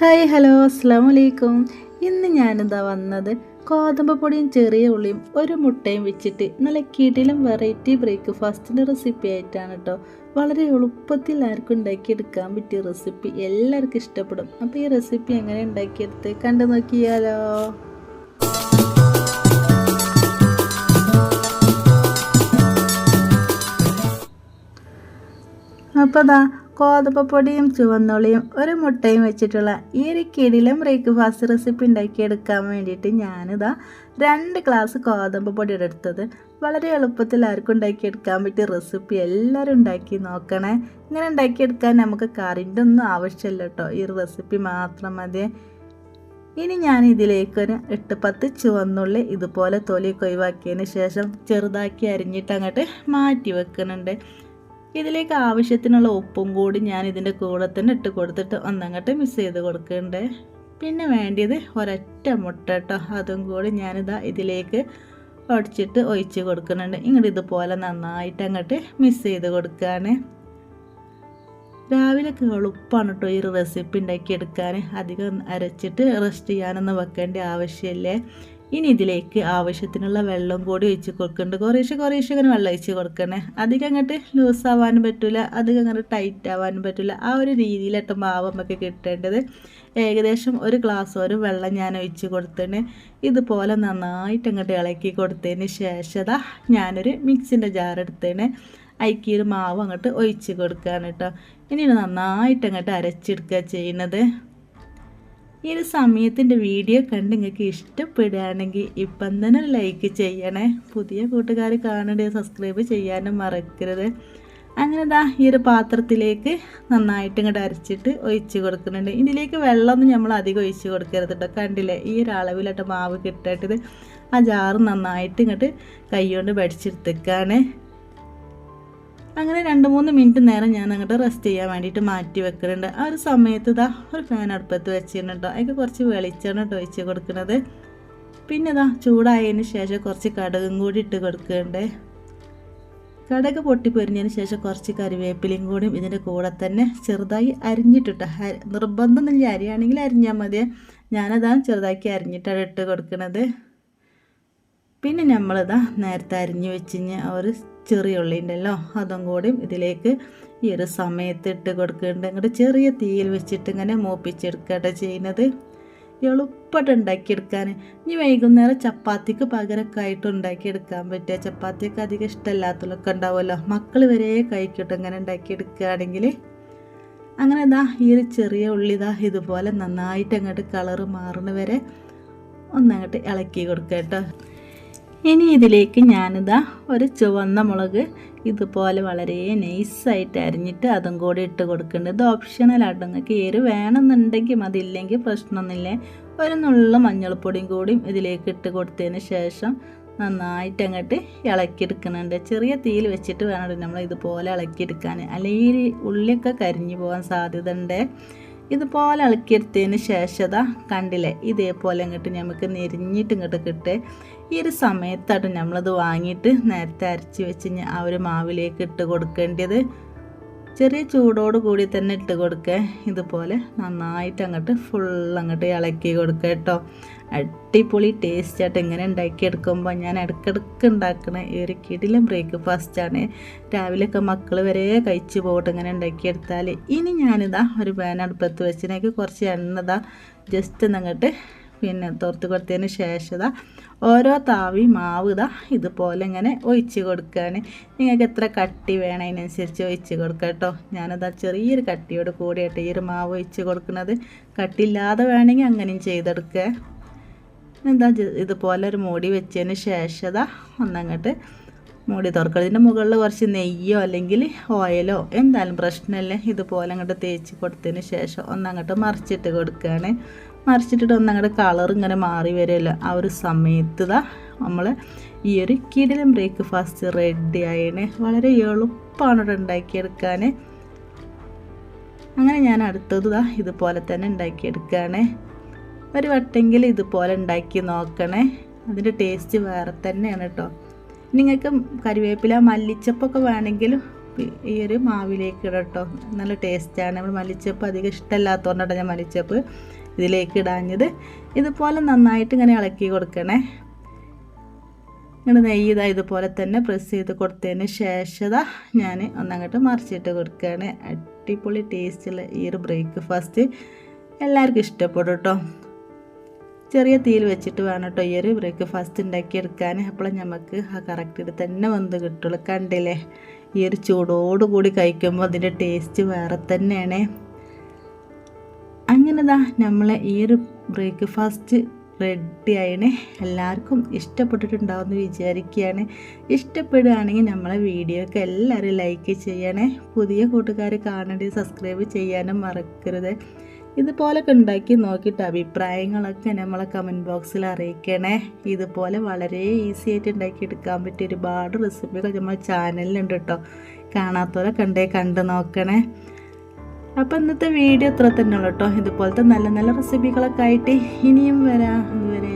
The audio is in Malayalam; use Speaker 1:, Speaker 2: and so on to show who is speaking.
Speaker 1: ഹായ് ഹലോ അസ്സലാമു അലൈക്കും. ഇന്ന് ഞാനിതാ വന്നത് ഗോതമ്പ് പൊടിയും ചെറിയ ഉള്ളിയും ഒരു മുട്ടയും വെച്ചിട്ട് നല്ല കിടിലം വെറൈറ്റി ബ്രേക്ക്ഫാസ്റ്റിൻ്റെ റെസിപ്പി ആയിട്ടാണ് കേട്ടോ. വളരെ എളുപ്പത്തിൽ ആർക്കും ഉണ്ടാക്കിയെടുക്കാൻ പറ്റിയ റെസിപ്പി, എല്ലാവർക്കും ഇഷ്ടപ്പെടും. അപ്പോൾ ഈ റെസിപ്പി എങ്ങനെ ഉണ്ടാക്കിയെടുത്ത് കണ്ടു നോക്കിയാലോ. അപ്പോൾ അതാ ഗോതമ്പ് പൊടിയും ചുവന്നുള്ളിയും ഒരു മുട്ടയും വെച്ചിട്ടുള്ള ഈ ഒരു കിടിലം ബ്രേക്ക്ഫാസ്റ്റ് റെസിപ്പി ഉണ്ടാക്കിയെടുക്കാൻ വേണ്ടിയിട്ട് ഞാനിതാ 2 ഗ്ലാസ് ഗോതമ്പ് പൊടിയുടെ എടുത്തത്. വളരെ എളുപ്പത്തിൽ ആർക്കും ഉണ്ടാക്കിയെടുക്കാൻ പറ്റിയ റെസിപ്പി, എല്ലാവരും ഉണ്ടാക്കി നോക്കണേ. ഇങ്ങനെ ഉണ്ടാക്കിയെടുക്കാൻ നമുക്ക് കറിൻ്റെ ഒന്നും ആവശ്യമില്ല കേട്ടോ, ഈ റെസിപ്പി മാത്രം മതി. ഇനി ഞാൻ ഇതിലേക്കൊരു 8-10 ചുവന്നുള്ളി ഇതുപോലെ തൊലിയൊക്കെ ഒഴിവാക്കിയതിന് ശേഷം ചെറുതാക്കി അരിഞ്ഞിട്ട് അങ്ങോട്ട് മാറ്റി വെക്കുന്നുണ്ട്. ഇതിലേക്ക് ആവശ്യത്തിനുള്ള ഉപ്പും കൂടി ഞാൻ ഇതിൻ്റെ കൂടെ തന്നെ ഇട്ട് കൊടുത്തിട്ട് ഒന്നങ്ങോട്ട് മിക്സ് ചെയ്ത് കൊടുക്കുന്നുണ്ട്. പിന്നെ വേണ്ടിയത് ഒരൊറ്റ മുട്ട കേട്ടോ, അതും കൂടി ഞാനിതാ ഇതിലേക്ക് ഉടച്ചിട്ട് ഒഴിച്ച് കൊടുക്കുന്നുണ്ട്. ഇങ്ങോട്ട് ഇതുപോലെ നന്നായിട്ട് അങ്ങോട്ട് മിക്സ് ചെയ്ത് കൊടുക്കുകയാണ്. രാവിലെയൊക്കെ എളുപ്പമാണ് കേട്ടോ ഈ റെസിപ്പി ഉണ്ടാക്കിയെടുക്കാൻ. അധികം അരച്ചിട്ട് റെസ്റ്റ് ചെയ്യാനൊന്നും വെക്കേണ്ട ആവശ്യമില്ലേ. ഇനി ഇതിലേക്ക് ആവശ്യത്തിനുള്ള വെള്ളം കൂടി ഒഴിച്ച് കൊടുക്കുന്നുണ്ട്. കുറേശ്ശെ ഇങ്ങനെ വെള്ളം ഒഴിച്ച് കൊടുക്കണേ. അധികം അങ്ങോട്ട് ലൂസ് ആവാനും പറ്റില്ല, അധികം അങ്ങനെ ടൈറ്റ് ആവാനും പറ്റില്ല. ആ ഒരു രീതിയിലിട്ട് മാവ് നമുക്ക് കിട്ടേണ്ടത്. ഏകദേശം ഒരു ഗ്ലാസ് വെള്ളം ഞാൻ ഒഴിച്ച് കൊടുത്തിട്ട് ഇതുപോലെ നന്നായിട്ട് അങ്ങോട്ട് ഇളക്കി കൊടുത്തതിന് ശേഷം ഞാനൊരു മിക്സിൻ്റെ ജാർ എടുത്തതിന് അയക്കിയൊരു മാവ് അങ്ങോട്ട് ഒഴിച്ച് കൊടുക്കുകയാണ് കേട്ടോ. ഇനി നന്നായിട്ട് അങ്ങോട്ട് അരച്ചെടുക്കുക ചെയ്യുന്നത്. ഈ ഒരു സമയത്തിൻ്റെ വീഡിയോ കണ്ട് നിങ്ങൾക്ക് ഇഷ്ടപ്പെടുകയാണെങ്കിൽ ഇപ്പം തന്നെ ഒരു ലൈക്ക് ചെയ്യണേ. പുതിയ കൂട്ടുകാർ കാണേണ്ട സബ്സ്ക്രൈബ് ചെയ്യാനും മറക്കരുത്. അങ്ങനെ ഈ ഒരു പാത്രത്തിലേക്ക് നന്നായിട്ട് ഇങ്ങോട്ട് അരച്ചിട്ട് ഒഴിച്ച് കൊടുക്കുന്നുണ്ട്. ഇതിലേക്ക് വെള്ളമൊന്നും നമ്മൾ അധികം ഒഴിച്ച് കൊടുക്കരുത് കേട്ടോ. കണ്ടില്ലേ, ഈ ഒരു അളവിലായിട്ട് മാവ് കിട്ടിയിട്ടത് ആ ജാറ് നന്നായിട്ട് ഇങ്ങോട്ട് കൈ കൊണ്ട് പഠിച്ചെടുത്തേക്കാണ്. അങ്ങനെ 2-3 മിനിറ്റ് നേരം ഞാൻ അങ്ങോട്ട് റെസ്റ്റ് ചെയ്യാൻ വേണ്ടിയിട്ട് മാറ്റി വെക്കുന്നുണ്ട്. ആ ഒരു സമയത്ത് ഒരു ഫാൻ അടുപ്പത്ത് വെച്ചിരുന്നു കേട്ടോ. അതിന് കുറച്ച് വെളിച്ചെണ്ണ ഒഴിച്ച് കൊടുക്കുന്നത്. പിന്നെ ചൂടായതിന് ശേഷം കുറച്ച് കടുകും കൂടി ഇട്ട് കൊടുക്കുന്നുണ്ട്. കടുക് പൊട്ടിപ്പൊരിഞ്ഞതിന് ശേഷം കുറച്ച് കറിവേപ്പിലയും കൂടിയും ഇതിൻ്റെ കൂടെ തന്നെ ചെറുതായി അരിഞ്ഞിട്ടിട്ട്, നിർബന്ധമൊന്നുമില്ല, അരിയാണെങ്കിൽ അരിഞ്ഞാൽ മതി. ചെറുതാക്കി അരിഞ്ഞിട്ടാണ് ഇട്ട് കൊടുക്കുന്നത്. പിന്നെ നേരത്തെ അരിഞ്ഞ് വെച്ചിഞ്ഞ ഒരു ചെറിയ ഉള്ളി ഉണ്ടല്ലോ, അതും കൂടി ഇതിലേക്ക് ഈ ഒരു സമയത്ത് ഇട്ട് കൊടുക്കുന്നുണ്ട്. ഇങ്ങോട്ട് ചെറിയ തീയിൽ വെച്ചിട്ട് ഇങ്ങനെ മൂപ്പിച്ചെടുക്കട്ടെ ചെയ്യുന്നത്. എളുപ്പമായിട്ട് ഉണ്ടാക്കിയെടുക്കാൻ. ഇനി വൈകുന്നേരം ചപ്പാത്തിക്ക് പകരമൊക്കെ ആയിട്ട് ഉണ്ടാക്കിയെടുക്കാൻ പറ്റുക. ചപ്പാത്തിയൊക്കെ അധികം ഇഷ്ടമല്ലാത്തതൊക്കെ ഉണ്ടാവുമല്ലോ, മക്കൾ വരെ കഴിക്കട്ടെ ഇങ്ങനെ ഉണ്ടാക്കിയെടുക്കുകയാണെങ്കിൽ. അങ്ങനെ ഈ ഒരു ചെറിയ ഉള്ളി ഇതുപോലെ നന്നായിട്ട് അങ്ങോട്ട് കളറ് മാറുന്ന വരെ ഒന്നങ്ങോട്ട് ഇളക്കി കൊടുക്കുക കേട്ടോ. ഇനി ഇതിലേക്ക് ഒരു ചുവന്ന മുളക് ഇതുപോലെ വളരെ നൈസായിട്ട് അരിഞ്ഞിട്ട് അതും കൂടി ഇട്ട് കൊടുക്കുന്നുണ്ട്. ഇത് ഓപ്ഷണലായിട്ട് നിങ്ങൾക്ക് എരിവ് വേണമെന്നുണ്ടെങ്കിൽ അതില്ലെങ്കിൽ പ്രശ്നമൊന്നുമില്ല. ഒരു നുള്ള മഞ്ഞൾപ്പൊടിയും കൂടിയും ഇതിലേക്ക് ഇട്ട് കൊടുത്തതിന് ശേഷം നന്നായിട്ട് അങ്ങോട്ട് ഇളക്കിയെടുക്കുന്നുണ്ട്. ചെറിയ തീയിൽ വെച്ചിട്ട് വേണം നമ്മൾ ഇതുപോലെ ഇളക്കിയെടുക്കാൻ, അല്ലെങ്കിൽ ഉള്ളിയൊക്കെ കരിഞ്ഞു പോകാൻ സാധ്യത ഉണ്ട്. ഇതുപോലെ ഇളക്കിയെടുത്തതിന് ശേഷം കണ്ടില്ലേ, ഇതേപോലെ അങ്ങോട്ട് നമുക്ക് നെരിഞ്ഞിട്ട് ഇങ്ങോട്ട് കിട്ടുക. ഈ ഒരു സമയത്താണ് നമ്മളത് വാങ്ങിയിട്ട് നേരത്തെ അരച്ച് വെച്ച് ആ ഒരു മാവിലേക്ക് ഇട്ട് കൊടുക്കേണ്ടത്. ചെറിയ ചൂടോട് കൂടി തന്നെ ഇട്ട് കൊടുക്കുക. ഇതുപോലെ നന്നായിട്ട് അങ്ങോട്ട് അങ്ങോട്ട് ഇളക്കി കൊടുക്കുക കേട്ടോ. അടിപൊളി ടേസ്റ്റായിട്ട് ഇങ്ങനെ ഉണ്ടാക്കിയെടുക്കുമ്പോൾ ഞാൻ ഇടയ്ക്കിടയ്ക്ക് ഉണ്ടാക്കുന്ന ഈ ഒരു കിടിലം ബ്രേക്ക്ഫാസ്റ്റാണ്. രാവിലെയൊക്കെ മക്കൾ വരെ കഴിച്ച് പോകട്ടെ ഇങ്ങനെ ഉണ്ടാക്കിയെടുത്താൽ. ഇനി ഒരു പാൻ അടുപ്പത്ത് വെച്ചതിനേക്ക് കുറച്ച് എണ്ണ ജസ്റ്റ് അങ്ങോട്ട് തോർത്ത് കൊടുത്തതിന് ശേഷം ഓരോ താവി മാവ് ഇതുപോലെ ഇങ്ങനെ ഒഴിച്ച് കൊടുക്കുകയാണ്. നിങ്ങൾക്ക് എത്ര കട്ടി വേണം അതിനനുസരിച്ച് ഒഴിച്ച് കൊടുക്കുക കേട്ടോ. ചെറിയൊരു കട്ടിയോട് കൂടിയായിട്ട് ഈ ഒരു മാവ് ഒഴിച്ച് കൊടുക്കുന്നത്. കട്ടിയില്ലാതെ വേണമെങ്കിൽ അങ്ങനെയും ചെയ്തെടുക്കുക. ഇതുപോലെ ഒരു മൂടി വെച്ചതിന് ശേഷം ഒന്നങ്ങോട്ട് മൂടി തുറക്കുക. ഇതിൻ്റെ മുകളിൽ കുറച്ച് നെയ്യോ അല്ലെങ്കിൽ ഓയിലോ എന്തായാലും പ്രശ്നമില്ല. ഇതുപോലെ അങ്ങോട്ട് തേച്ച് കൊടുത്തതിന് ശേഷം ഒന്നങ്ങോട്ട് മറിച്ചിട്ട് കൊടുക്കുകയാണ്. മറിച്ചിട്ടിട്ട് ഒന്നങ്ങോട്ട് കളർ ഇങ്ങനെ മാറി വരുമല്ലോ. ആ ഒരു സമയത്ത് നമ്മൾ ഈ ഒരു കിടിലൻ ബ്രേക്ക്ഫാസ്റ്റ് റെഡി ആയേനെ. വളരെ എളുപ്പമാണ് ഇവിടെ ഉണ്ടാക്കിയെടുക്കാൻ. അങ്ങനെ ഞാൻ അടുത്തത് ഇതുപോലെ തന്നെ ഉണ്ടാക്കിയെടുക്കുകയാണ്. ഒരു വട്ടെങ്കിൽ ഇതുപോലെ ഉണ്ടാക്കി നോക്കണേ, അതിൻ്റെ ടേസ്റ്റ് വേറെ തന്നെയാണ് കേട്ടോ. നിങ്ങൾക്ക് കറിവേപ്പില മല്ലിച്ചപ്പൊക്കെ വേണമെങ്കിലും ഈ ഒരു മാവിലേക്ക് ഇടാം കേട്ടോ. നല്ല ടേസ്റ്റാണ്. നമ്മൾ മല്ലിച്ചപ്പ് അധികം ഇഷ്ടമല്ലാത്തതുകൊണ്ടാണ് ഞാൻ മല്ലിച്ചപ്പ് ഇതിലേക്ക് ഇടാഞ്ഞത്. ഇതുപോലെ നന്നായിട്ട് ഇങ്ങനെ ഇളക്കി കൊടുക്കണേ. ഇങ്ങനെ നെയ്യ് ഇതുപോലെ തന്നെ പ്രസ് ചെയ്ത് കൊടുത്തതിന് ശേഷം ഞാൻ ഒന്നങ്ങോട്ട് മറിച്ചിട്ട് കൊടുക്കുകയാണ്. അടിപൊളി ടേസ്റ്റുള്ള ഈ ഒരു ബ്രേക്ക്ഫാസ്റ്റ് എല്ലാവർക്കും ഇഷ്ടപ്പെടും കേട്ടോ. ചെറിയ തീയിൽ വെച്ചിട്ട് വേണം കേട്ടോ ഈ ഒരു ബ്രേക്ക്ഫാസ്റ്റ് ഉണ്ടാക്കിയെടുക്കാൻ. അപ്പോൾ നമുക്ക് ആ കറക്റ്റിൽ തന്നെ വന്ന് കിട്ടുള്ളൂ. കണ്ടില്ലേ, ഈ ഒരു ചൂടോടുകൂടി കഴിക്കുമ്പോൾ അതിൻ്റെ ടേസ്റ്റ് വേറെ തന്നെയാണ്. അങ്ങനെ നമ്മളെ ഈ ഒരു ബ്രേക്ക്ഫാസ്റ്റ് റെഡി ആയിന്. എല്ലാവർക്കും ഇഷ്ടപ്പെട്ടിട്ടുണ്ടാവുമെന്ന് വിചാരിക്കുകയാണ്. ഇഷ്ടപ്പെടുകയാണെങ്കിൽ നമ്മളെ വീഡിയോക്ക് എല്ലാവരും ലൈക്ക് ചെയ്യണേ. പുതിയ കൂട്ടുകാർ കാണേണ്ടത് സബ്സ്ക്രൈബ് ചെയ്യാനും മറക്കരുത്. ഇതുപോലൊക്കെ ഉണ്ടാക്കി നോക്കിയിട്ട് അഭിപ്രായങ്ങളൊക്കെ നമ്മളെ കമൻറ്റ് ബോക്സിൽ അറിയിക്കണേ. ഇതുപോലെ വളരെ ഈസി ആയിട്ട് ഉണ്ടാക്കിയെടുക്കാൻ പറ്റിയ ഒരുപാട് റെസിപ്പികൾ നമ്മുടെ ചാനലിലുണ്ട് കേട്ടോ. കാണാത്തവരെ കണ്ട് നോക്കണേ. അപ്പോൾ ഇന്നത്തെ വീഡിയോ ഇത്ര തന്നെ ഉള്ളൂ കേട്ടോ. ഇതുപോലത്തെ നല്ല നല്ല റെസിപ്പികളൊക്കെ ആയിട്ട് ഇനിയും വരാം. അതുവരെ